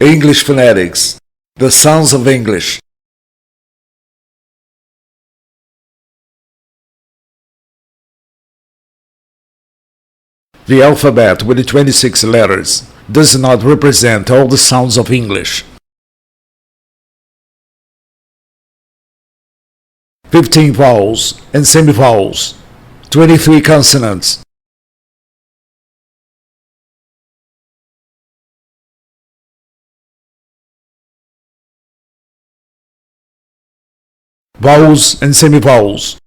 English phonetics, the sounds of English. The alphabet with the 26 letters does not represent all the sounds of English. 15 vowels and semivowels, 23 consonants. Vowels and semivowels.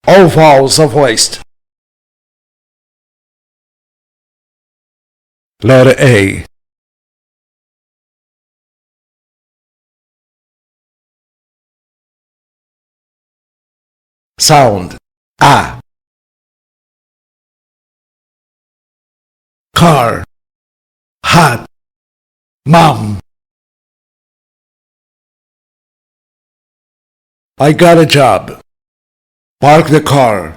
All vowels are voiced. Letter A. Sound A. Car, hot, mom. I got a job. Park the car.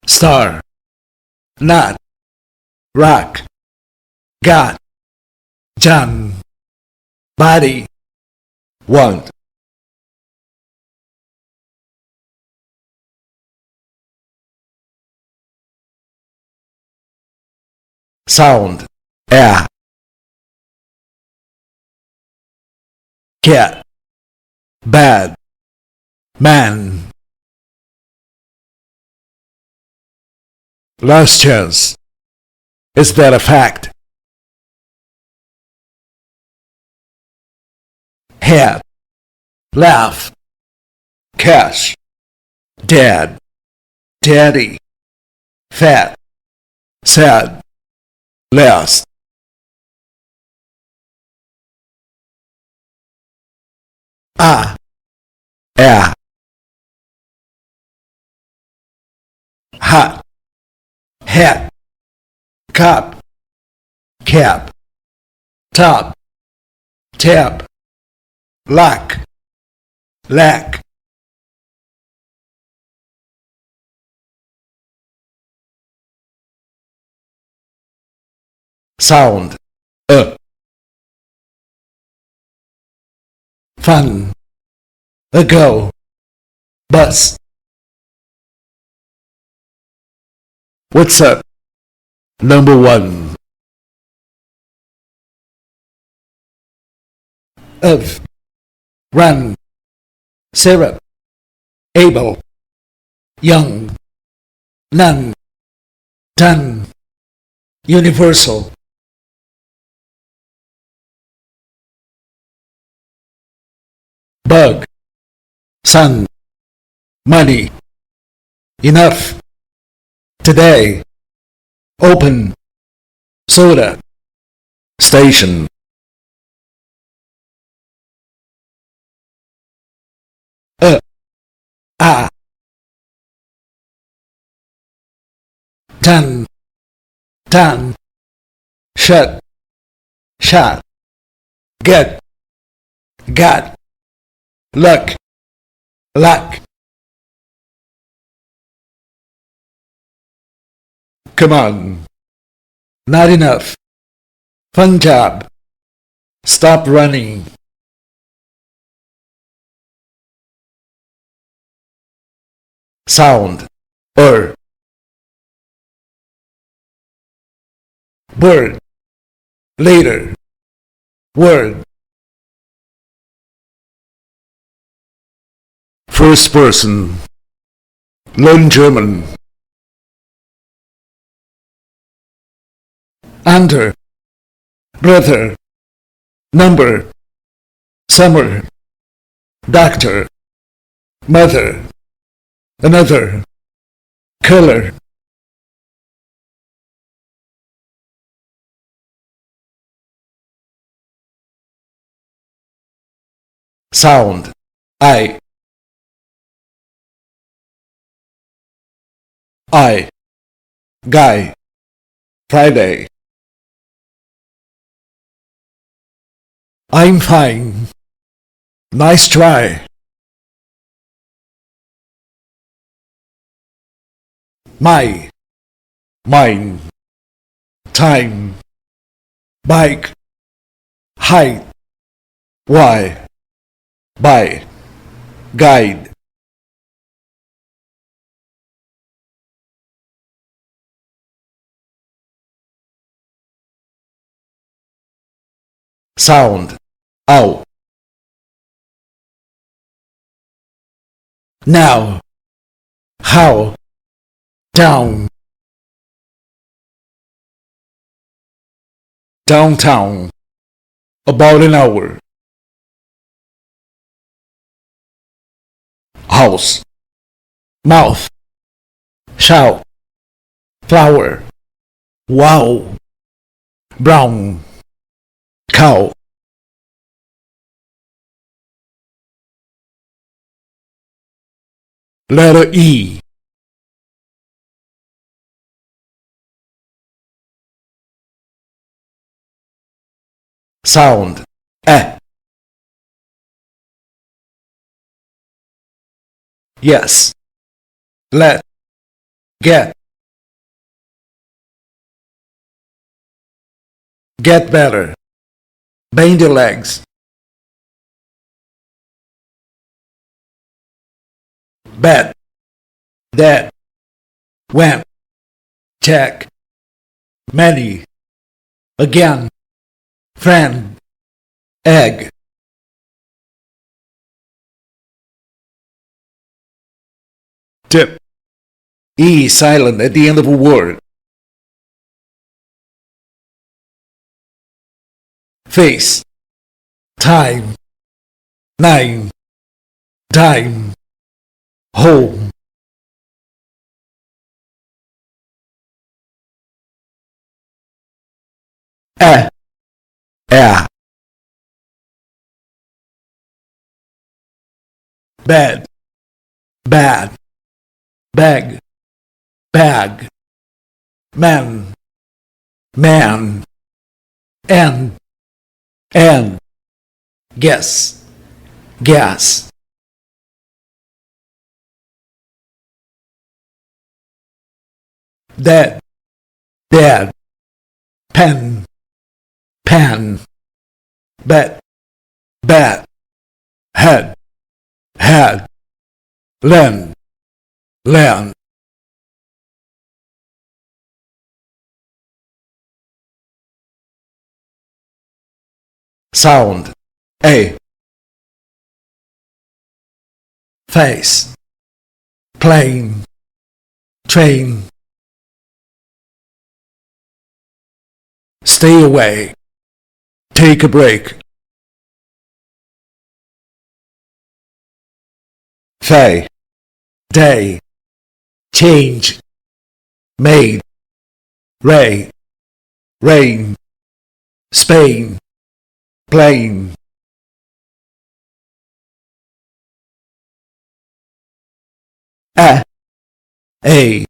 Star, not, rock, got, John, body, want. Sound A. Cat, bad, man. Last chance. Is that a fact? Head, laugh, cash, dad, daddy, fat, sad, last. A. Hot, hat, cop, cap, top, tab, lock, lack. Sound fun, ago, bus. What's up? Number 1. Of, run, syrup, able, young, none, done, universal. Bug, sun, money, enough, today, open, soda, station. Ton, ton, shut, shot, get, got, luck, luck. Come on, not enough. Fun job. Stop running. Sound bird, later, word. First person, learn German. Under, brother, number, summer, doctor, mother, another, color. Sound I, guy, Friday. I'm fine. Nice try. My, mine, time, bike, height, why, by, guide. Sound, out. Now, how, down, downtown, about an hour. House, mouth, shout, flower, wow, brown, cow. Letter E. Sound, eh. Yes, let, get, get better, bend your legs, bet, that, went, check, many, again, friend, egg. Tip, E silent at the end of a word. Face, time, nine, dime, home. Eh, eh. Bed, bad, bag, bag, man, man, and, guess, gas. Dead, dad, pen, pan, bet, bat, head, had, lend, land. Sound, A. Face, plane, train. Stay away, take a break. Fay, day, change, made, ray, rain, Spain, plane. A,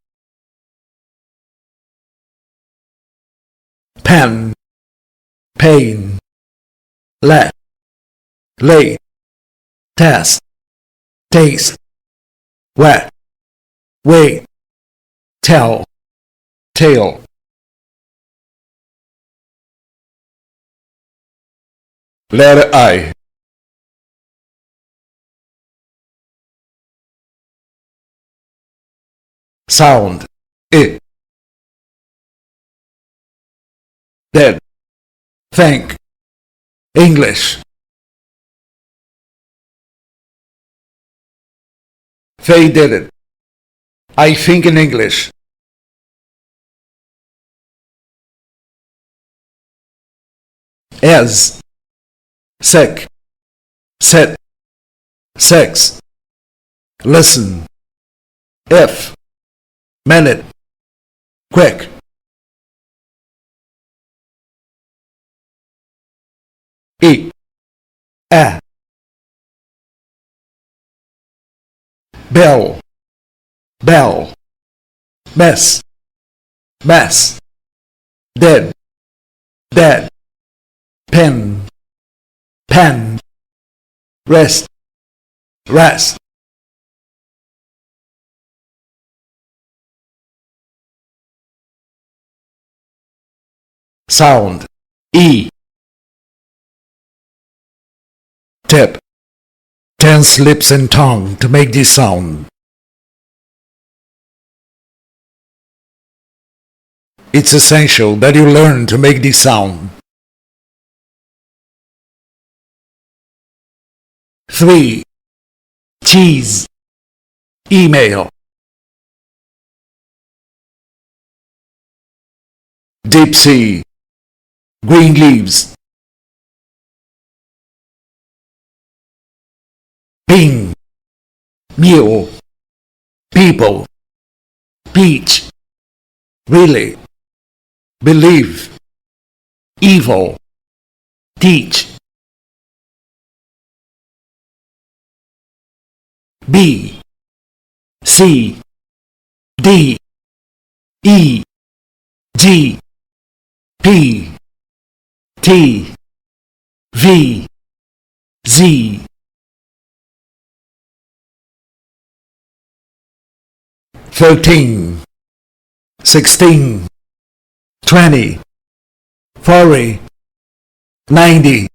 pen, pain, let, late, test, taste, wet, wait, tell, tail. Letter I. Sound, it. Dead, think, English. Faye did it. I think in English. As, sick, sit, sex, listen, if, minute, quick. Eat, bell, bell, mess, mess, dead, dead, pen, pen, rest, rest. Sound E. Tip. Tense lips and tongue to make this sound. It's essential that you learn to make this sound. 3. Cheese. Email. Deep sea. Green leaves. Ping. Mule. People. Peach. Really. Believe. Evil. Teach. B. C. D. E. G. P. T. V. Z. 13. 16. 20. 40. 90.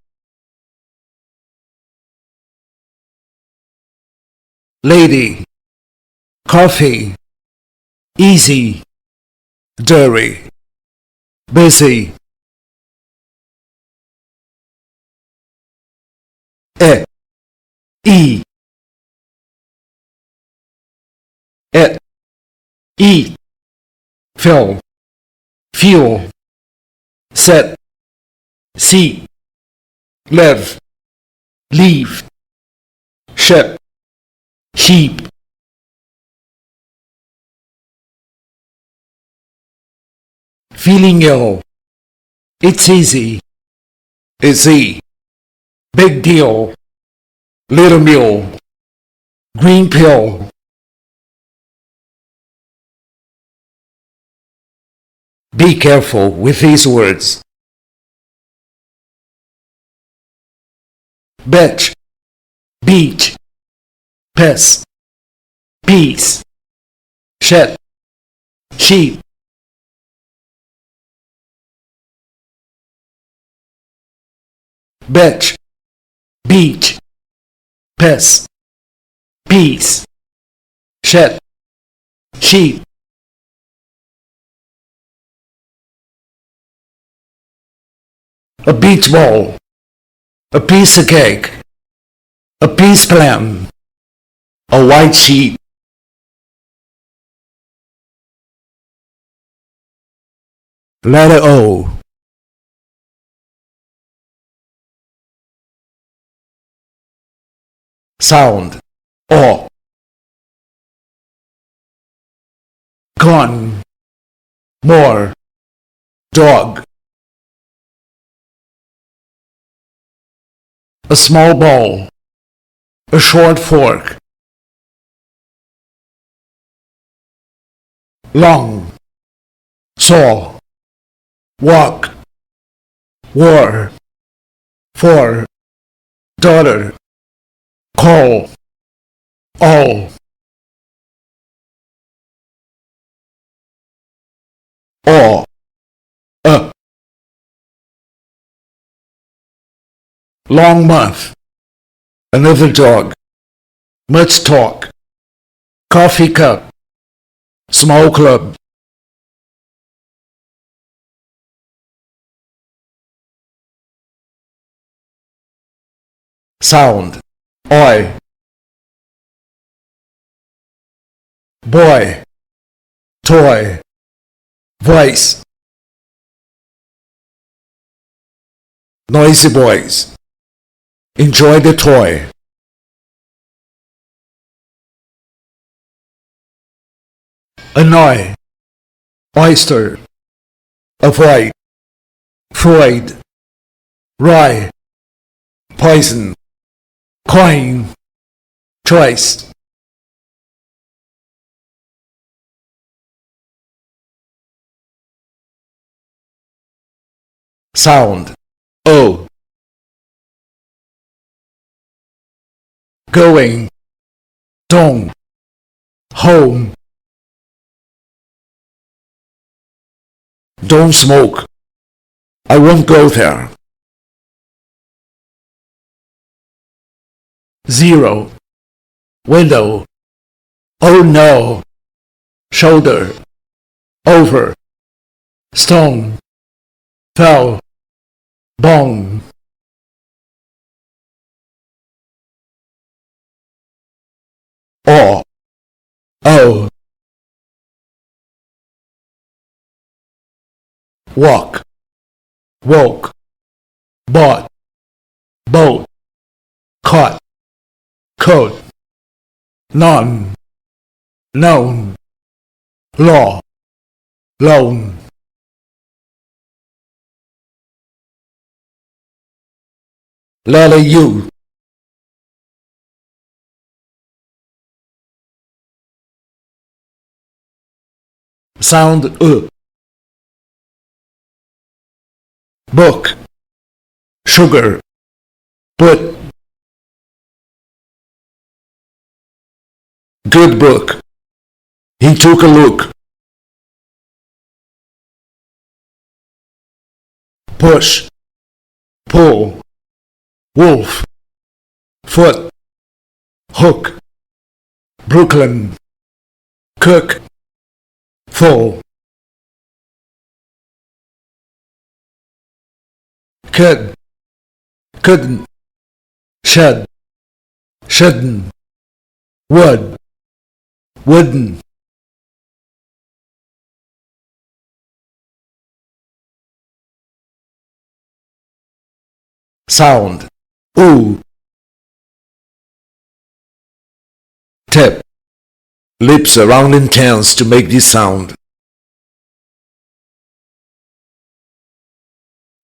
Lady. Coffee. Easy. Dirty. Busy. E. E. E. Eat. Fill. Fuel. Set. Seat. Live. Leave. Ship. Sheep. Feeling ill. It's easy. Easy. Big deal. Little mule. Green pill. Be careful with these words. Bitch. Beach. Piss. Peace. Shit. Sheep. Bitch. Beach. Piss. Peace. Shit. Sheep. A beach ball. A piece of cake. A peace plan. A white sheet. Letter O. Sound O. Gone. More. Dog. A small ball. A short fork. Long. Saw. Walk. War. For. Daughter. Call. All. All. Long month. Another dog. Much talk. Coffee cup. Small club. Sound Oi. Boy. Toy. Voice. Noisy boys. Enjoy the toy. Annoy. Oyster. Avoid. Freud. Rye. Poison. Coin. Choice. Sound O. going, don't, home, don't smoke, I won't go there. 0, window, oh no, shoulder, over, stone, fell, bone. Or, oh, walk, woke, bought, boat, caught, coat, none, known, law, loan. Letter U, sound book, sugar, put, good book, he took a look, push, pull, wolf, foot, hook, Brooklyn, cook, full, could, couldn't, should, shouldn't, would, wouldn't. Sound, ooh, tip, lips around and tense to make this sound.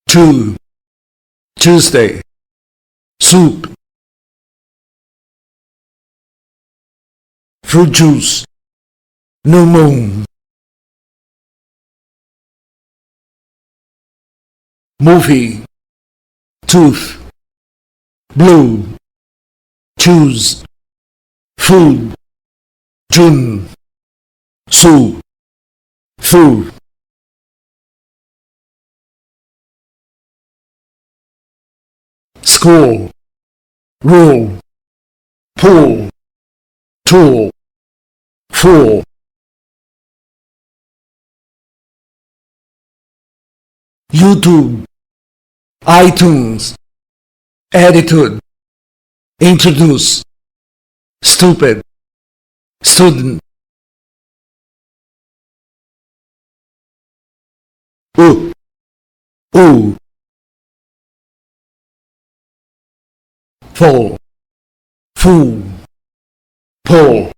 2, Tuesday, soup, fruit juice, new moon, movie, tooth, blue, choose, food, June, Sue, food. School, rule, pool, tool, fool. YouTube, iTunes, attitude, introduce, stupid, student. Ooh, ooh, fall, fool, pull,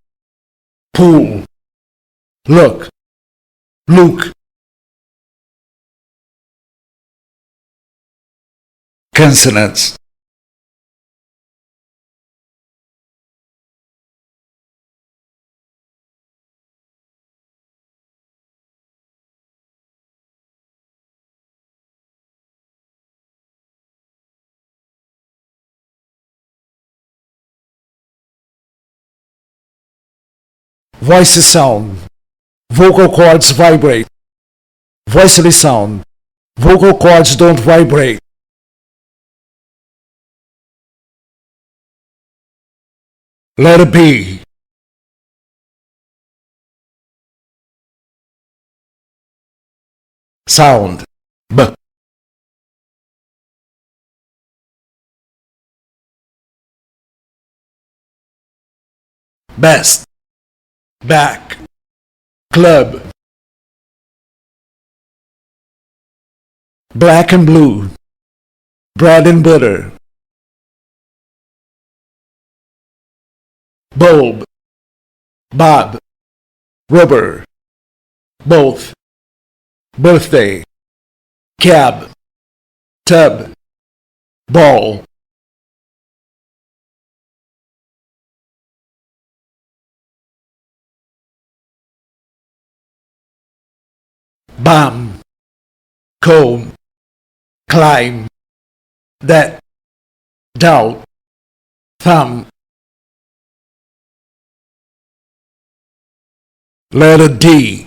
pool, look, look. Consonants, voice sound, vocal cords vibrate, voicely sound, vocal cords don't vibrate. Letter B, sound, B. Best, back, club, black and blue, bread and butter, bulb, bob, rubber, both, birthday, cab, tub, ball. Bomb, comb, climb, that, doubt, thumb, Letter D.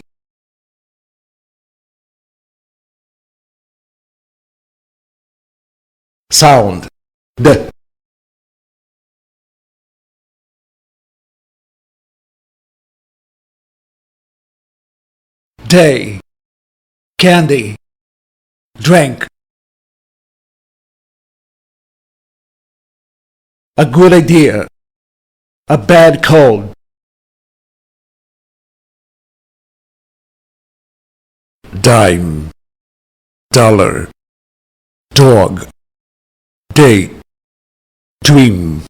Sound D. Day, candy, drink. A good idea, a bad cold. Dime, dollar, dog, date, dream.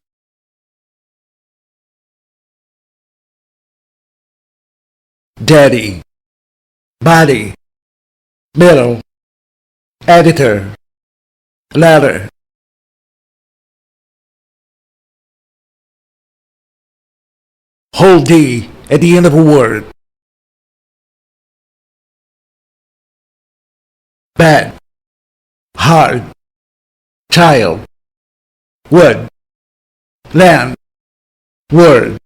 Daddy, body, middle, editor, letter. Hold D at the end of a word. Bad, hard, child, wood, land, word.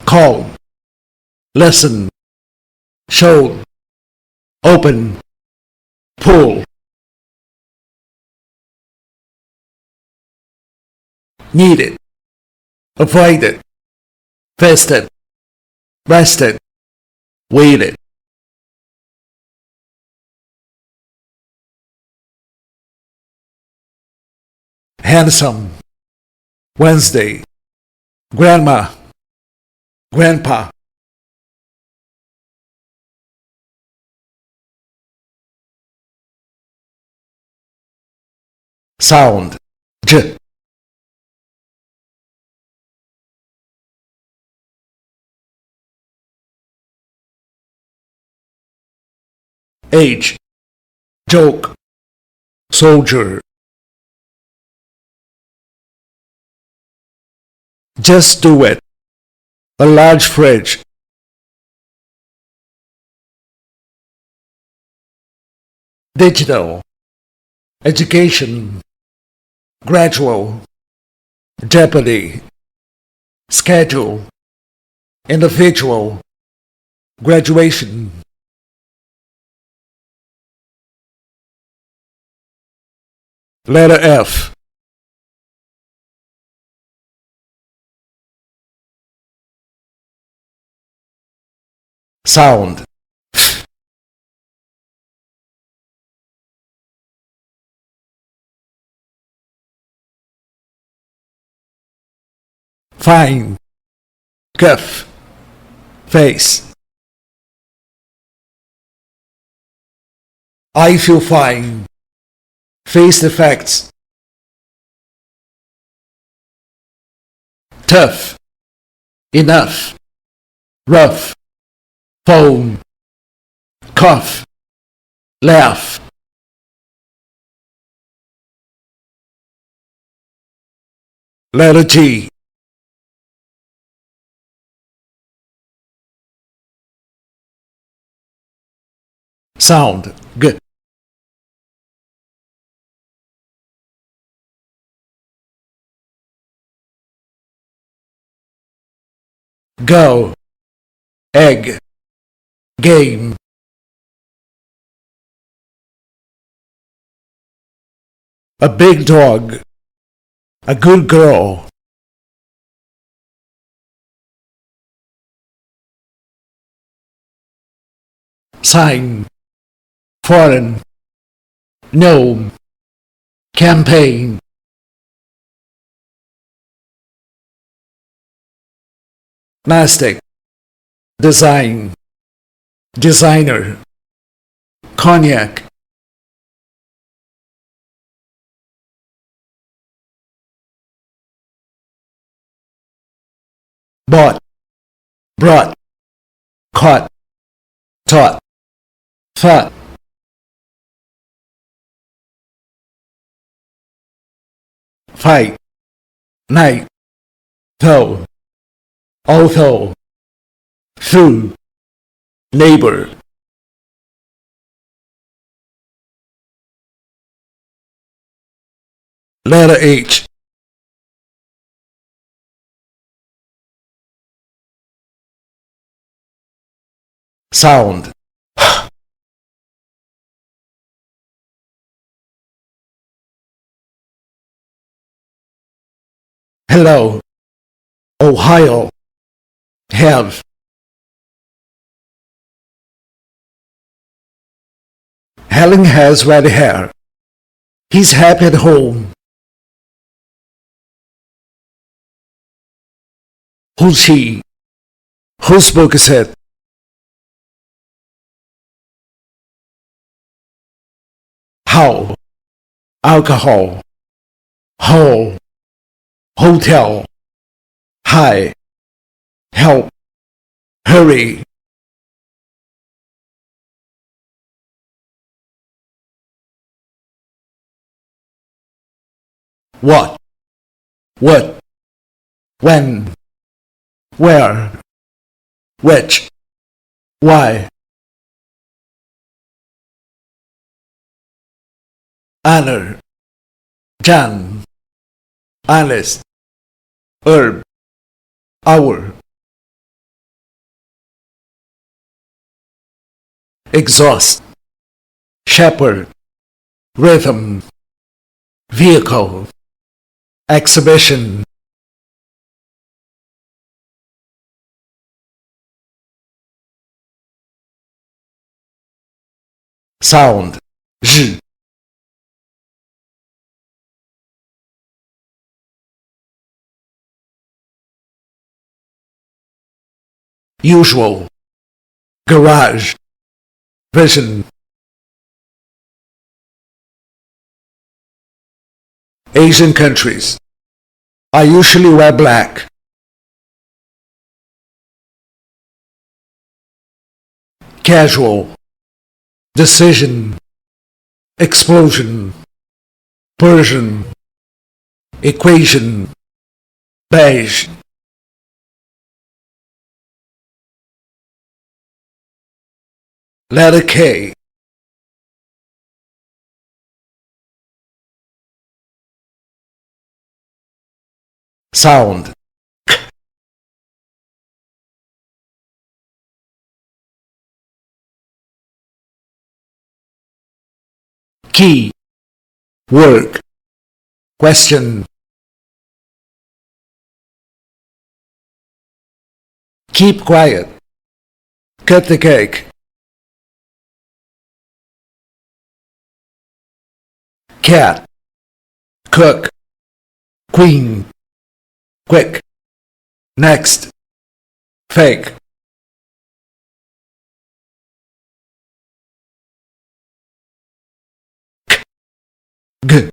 Call, listen, show, open, pull. Need it, avoid it, vested, rested, waited. Handsome, Wednesday, grandma, grandpa. Sound J. Age, joke, soldier. Just do it. A large fridge. Digital, education, gradual, jeopardy, schedule, individual, graduation. Letter F. Sound. Fine. Cuff. Face. I feel fine. Face effects. Tough. Enough. Rough. Phone. Cough. Laugh. Letter G. Sound. G. Go. Egg. Game. A big dog. A good girl. Sign. Foreign. Gnome. Campaign. Mastic. Design. Designer. Cognac. Bought. Brought. Caught. Taught. Thought. Fight. Night. Though. Although. Through. Neighbor. Letter H. Sound. Hello. Ohio. Have. Helen has red hair. He's happy at home. Who's he? Whose book is it? How? Alcohol. Hole. Hotel. Hi. Help. Hurry. What? What? When? Where? Which? Why? Honor. John. Honest. Herb. Hour. Exhaust. Shepherd. Rhythm. Vehicle. Exhibition. Sound. Z. Usual. Garage. Vision. Asian countries. I usually wear black. Casual. Decision. Explosion. Persian. Equation. Beige. Letter K. Sound. Key. Work. Question. Keep quiet. Cut the cake. Cat. Cook. Queen. Quick. Next. Fake. G.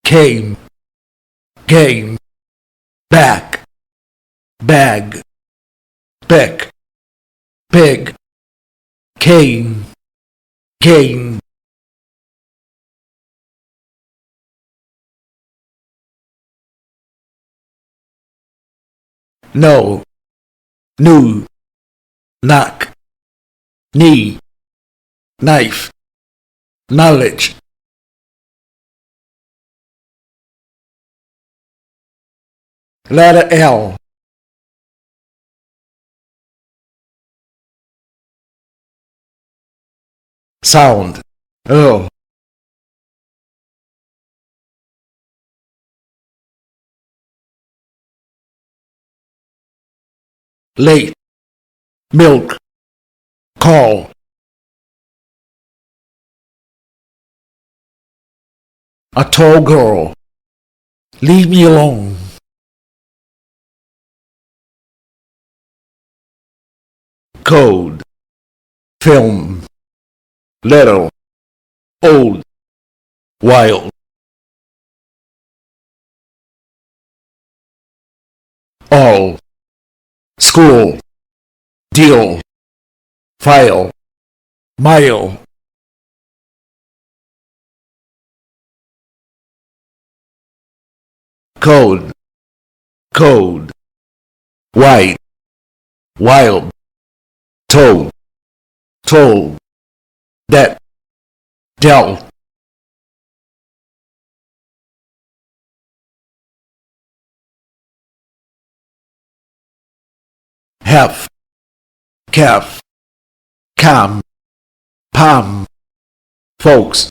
Came. Game. Back. Bag. Pick. Pig. Cane. Cane. No. New. Knock. Knee. Knife. Knowledge. Letter L. Sound. L. Late. Milk. Call. A tall girl. Leave me alone. Code. Film. Little. Old. Wild. All. School. Deal. File. Mile. Code. Code. White. Wild. Told. Told. That. Dealt. Have, calf, come, palm, folks.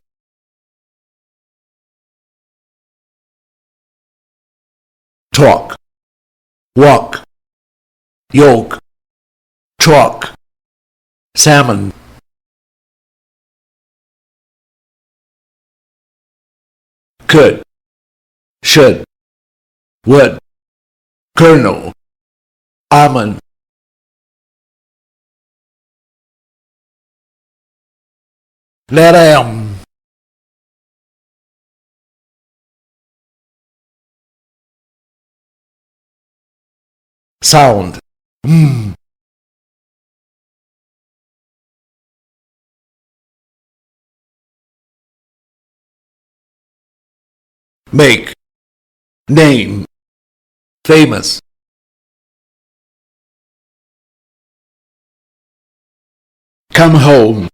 Talk, walk, yoke, truck, salmon. Could, should, would, kernel, almond. Letter M. Sound. Make, name, famous. Come home,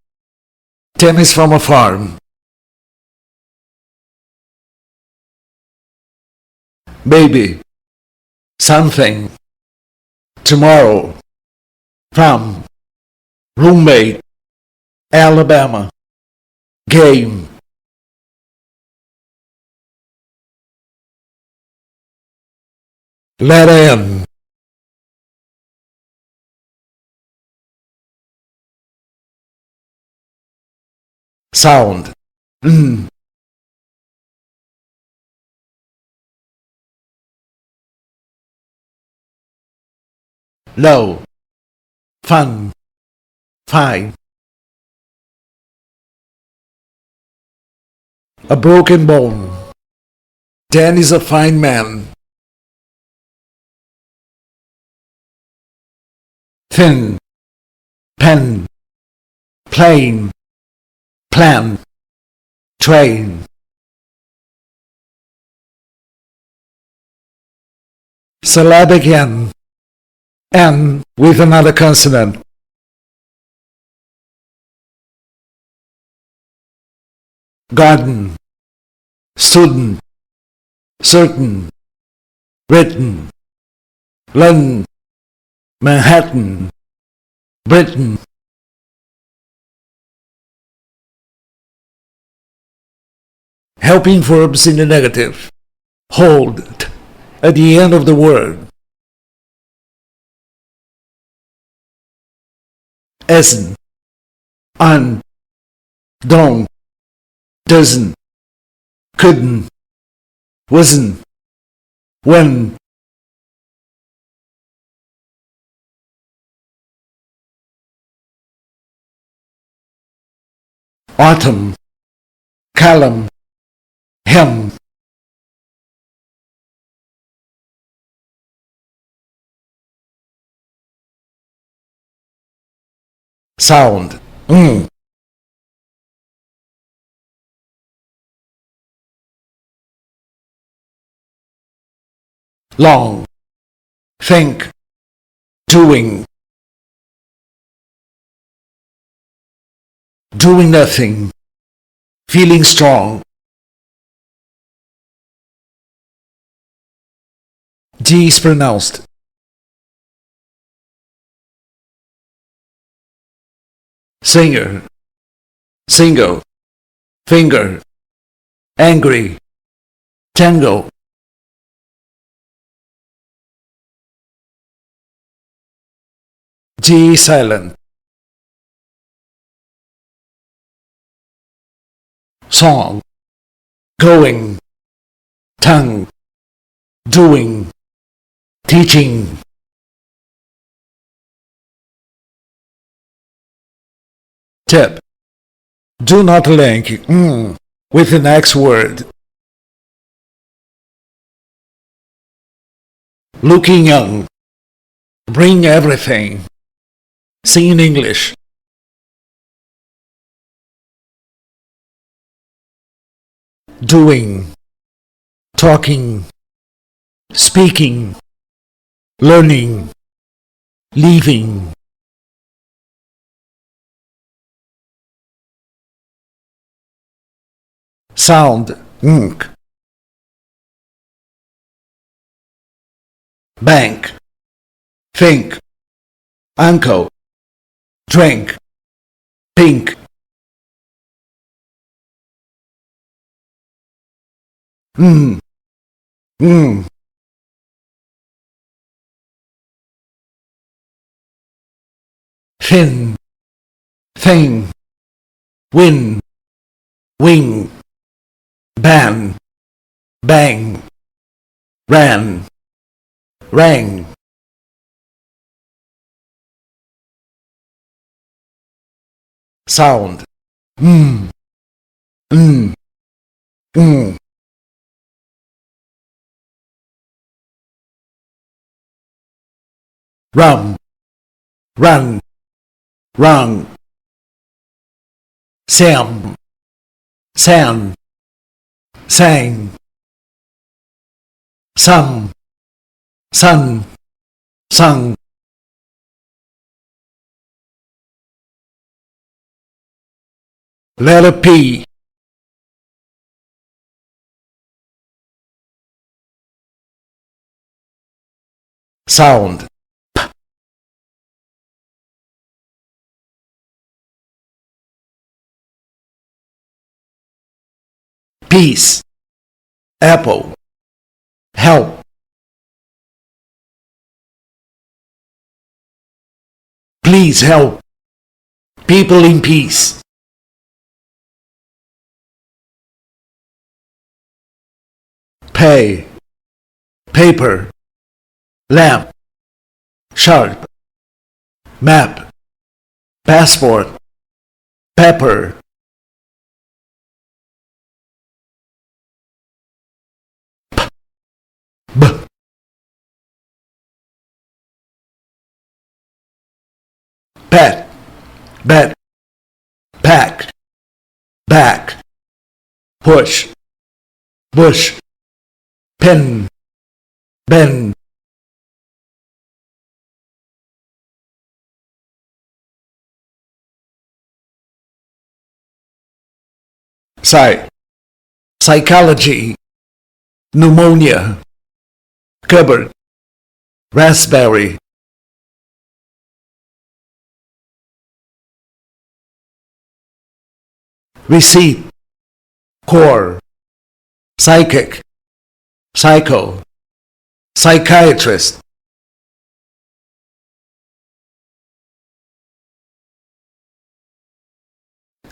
tennis from a farm. Baby, something, tomorrow, from, roommate, Alabama, game. Let in. Sound. Low. Fun. Fine. A broken bone. Dan is a fine man. Thin. Pen. Plain. Plan. Train. Syllabic N. N with another consonant. Garden. Student. Certain. Written. London. Manhattan. Britain. Helping verbs in the negative. Hold at the end of the word. Isn't, aren't, don't, doesn't, couldn't, wasn't, when. Autumn, column, him. Sound. Long. Think. Doing. Doing nothing. Feeling strong. D is pronounced. Singer. Single. Finger. Angry. Tango. G silent. Song. Going. Tongue. Doing. Teaching. Tip. Do not link with the next word. Looking young. Bring everything. Sing in English. Doing. Talking. Speaking. Learning. Leaving. Sound. Bank. Think. uncle, drink, pink, mm, mm, thin, thing, win, wing, ban, bang, ran, rang, sound, mm, mm, mm, rum, run, rung, sam, san, sang, some, sun, sung, letter P, sound, peace, apple, help, please help, people in peace, pay, paper, lamp, sharp, map, passport, pepper, b, pet, bet, pack, back, push, bush, pin, bend, psych, psychology, pneumonia, cupboard, raspberry, receipt, core, psychic, psycho, psychiatrist,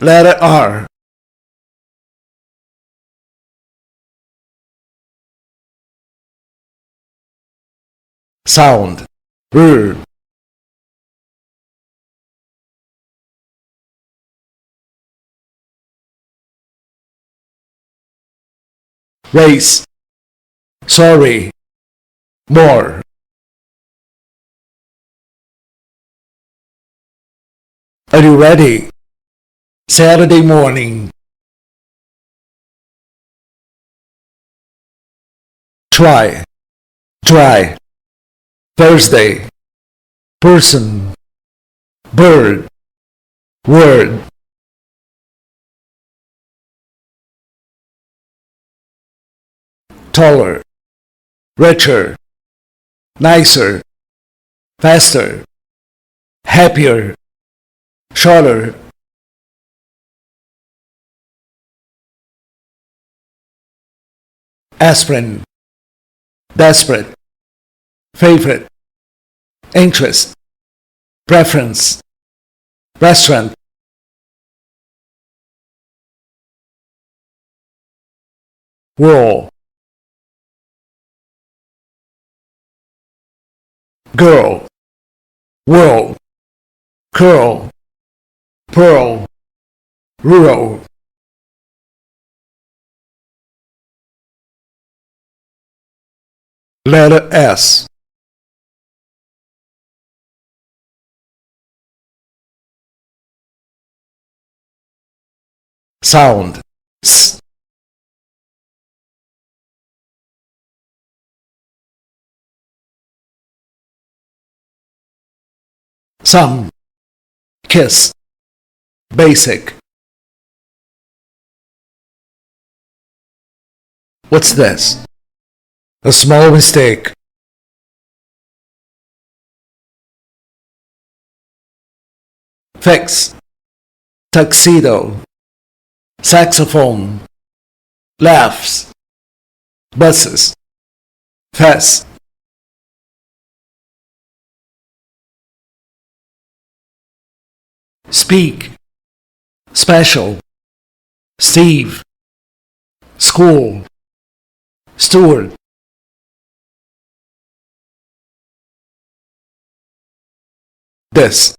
letter R, sound, r, race, sorry, more, are you ready? Saturday morning, try, dry, Thursday, person, bird, word, taller, richer, nicer, faster, happier, shorter, aspirin, desperate, favorite, interest, preference, restaurant, wall, girl, world, curl, pearl, rural, letter S, sound, S, some, kiss, basic. What's this? A small mistake. fix, tuxedo, saxophone, laughs, buses, fast, speak, special, Steve, school, steward, this,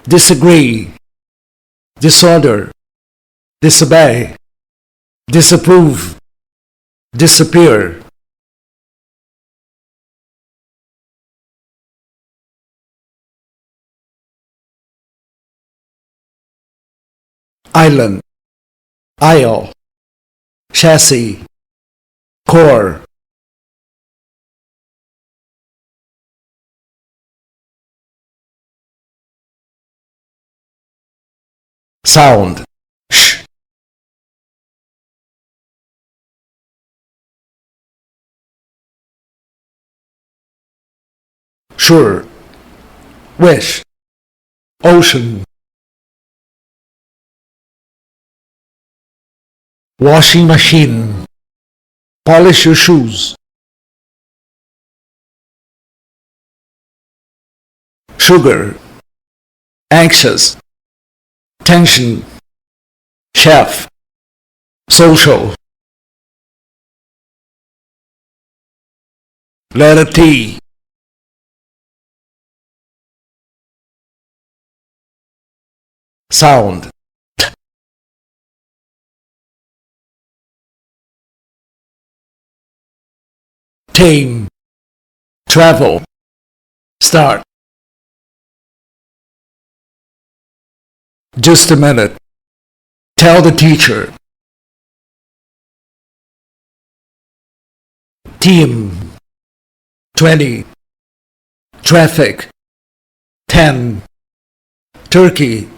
disagree, disorder, disobey, disapprove, disappear, island, aisle, chassis, core, sound, sh, sure, wish, ocean, washing machine, polish your shoes, sugar, anxious, tension, chef, social, letter T, sound, tame, travel, start, just a minute, tell the teacher, team, 20, traffic, 10, turkey,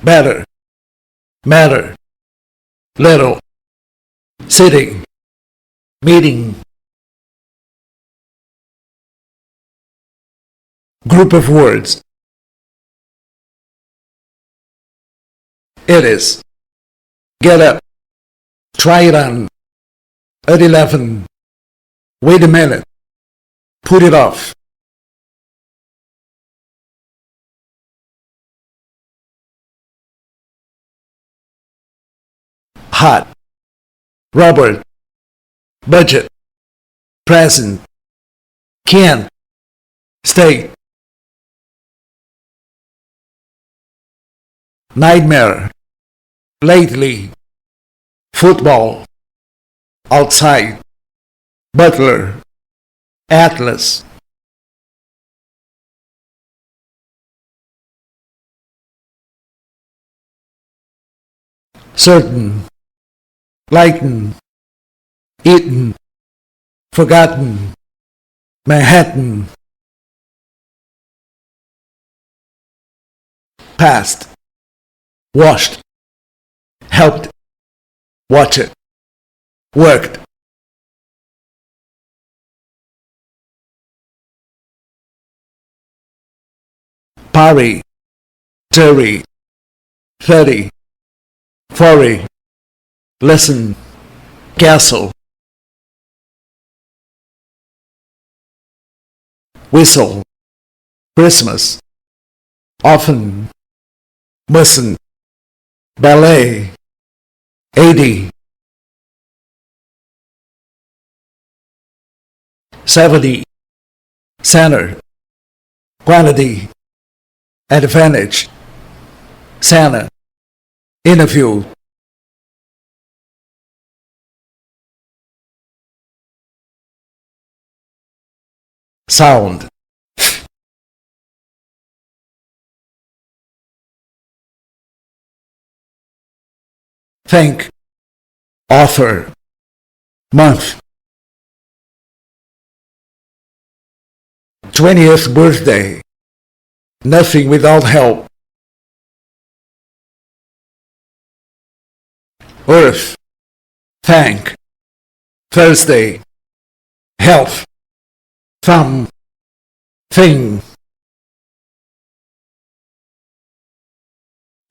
better, matter, little, sitting, meeting, group of words, it is, get up, try it on, at 11, wait a minute, put it off, hot, Robert, budget, present, can't, stay, nightmare, lately, football, outside, butler, atlas, certain, lighten, eaten, forgotten, Manhattan, past, washed, helped, watch it, worked, parry, jury, 30, 40, listen, castle, whistle, Christmas, often, mustn't, ballet, 80, 70, center, quantity, advantage, Santa, interview, sound, think, author, month, 20th birthday, nothing without help, earth, thank, Thursday, health, thumb, thing.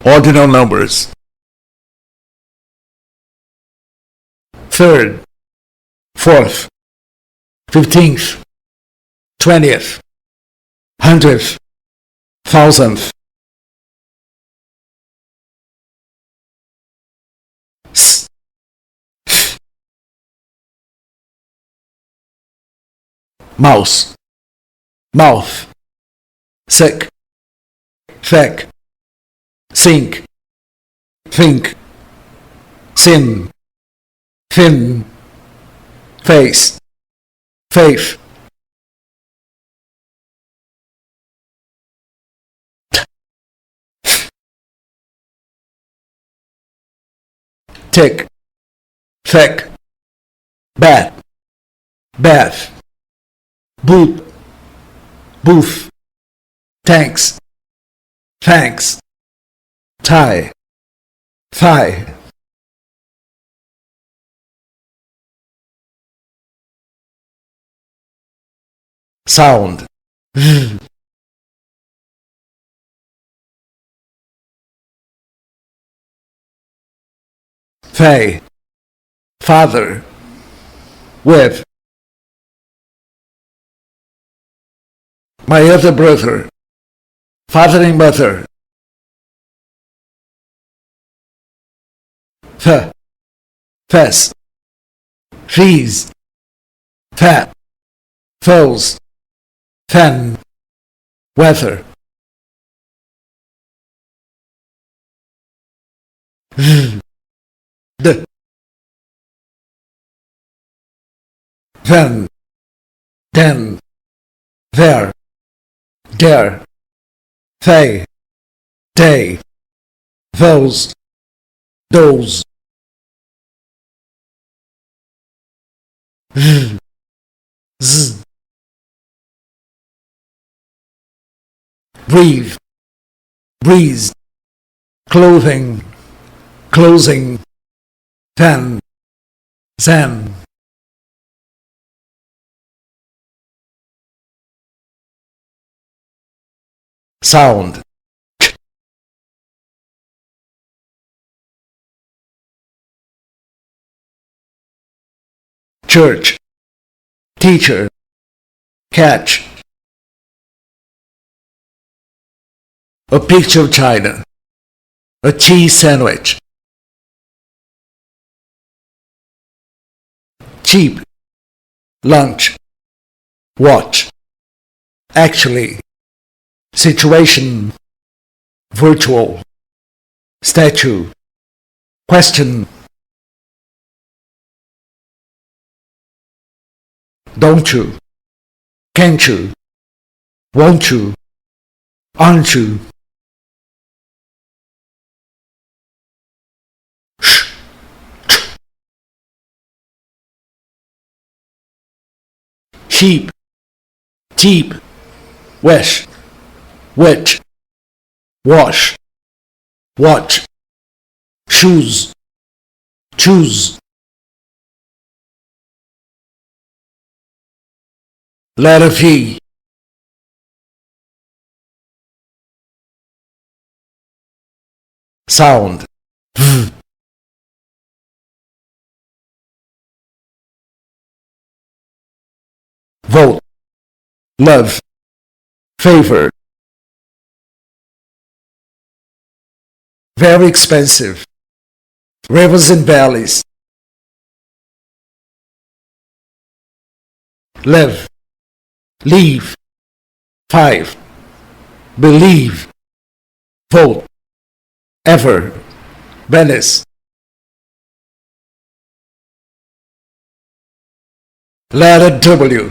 Ordinal numbers. Third, fourth, 15th, 20th, 100th, 1000th. Mouse, mouth, sick, thick, sink, think, sin, thin, face, faith. Tick, thick, bat, bath, boot, booth, tanks, thanks, tie, thigh. Sound. Fay, father, with. My other brother, father and mother. Fess, fees, fat, foes, fen, weather. The, then, there, dare, they, those, z, breathe, breeze, clothing, closing, ten, zen. Sound. Church, teacher, catch. A picture of China, a cheese sandwich. Cheap, lunch, watch, actually, situation, virtual, statue, question. Don't you, can't you, won't you, aren't you? Sheep, cheap, wish, which, wash, watch, shoes, choose. Letter V. Sound. V. Vote, love, favor. Very expensive. Rivers and valleys. Live, leave, 5. Believe, vote, ever, Venice. Letter W.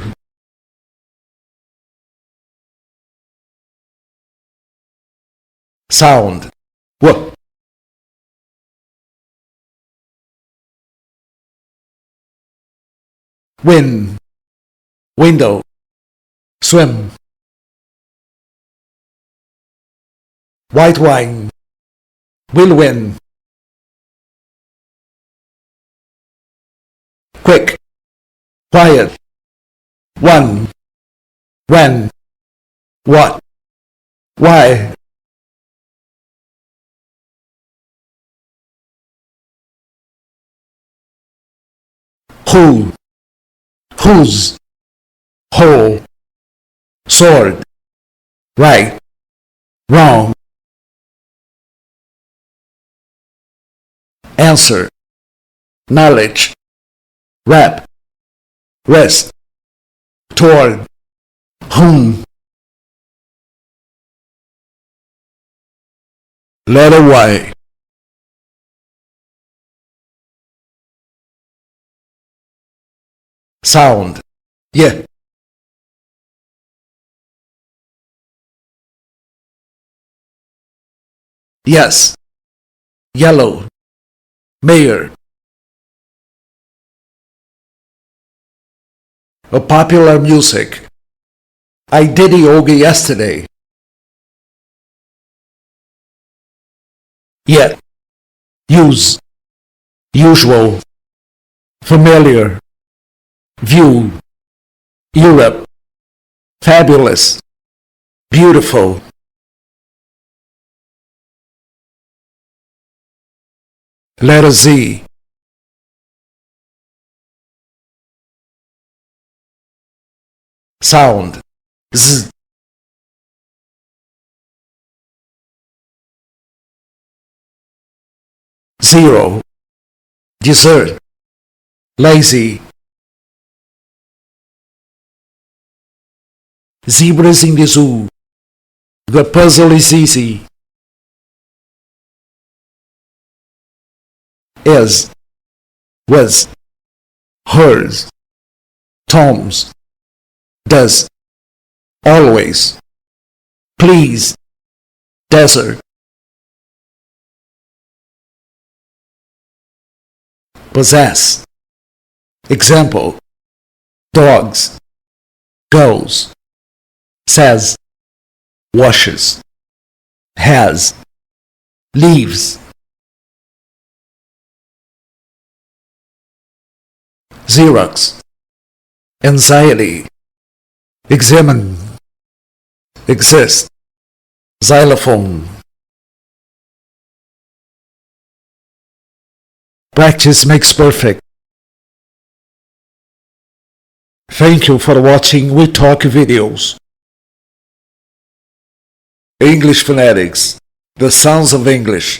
Sound. W. Win, window, swim. White wine, will win. Quick, quiet, One. When. What. Why. Who. Whose. Whole. Sword. Right. Wrong. Answer. Knowledge. Rap. Rest. Toward. Whom. Letter Y. Sound. Yeah. Yes. Yellow. Mayor. A popular music. I did yoga yesterday. Yet. Use. Usual. Familiar. View. Europe. Fabulous. Beautiful. Letter Z. Sound. Z. Zero. Dessert. Lazy. Zebras in the zoo. The puzzle is easy. Is. Was. Hers. Tom's. Does. Always. Please. Desert. Possess. Example. Dogs. Goes. Says. Washes. Has. Leaves. Xerox. Anxiety. Examine. Exist. Xylophone. Practice makes perfect. Thank you for watching We Talk videos. English phonetics. The sounds of English.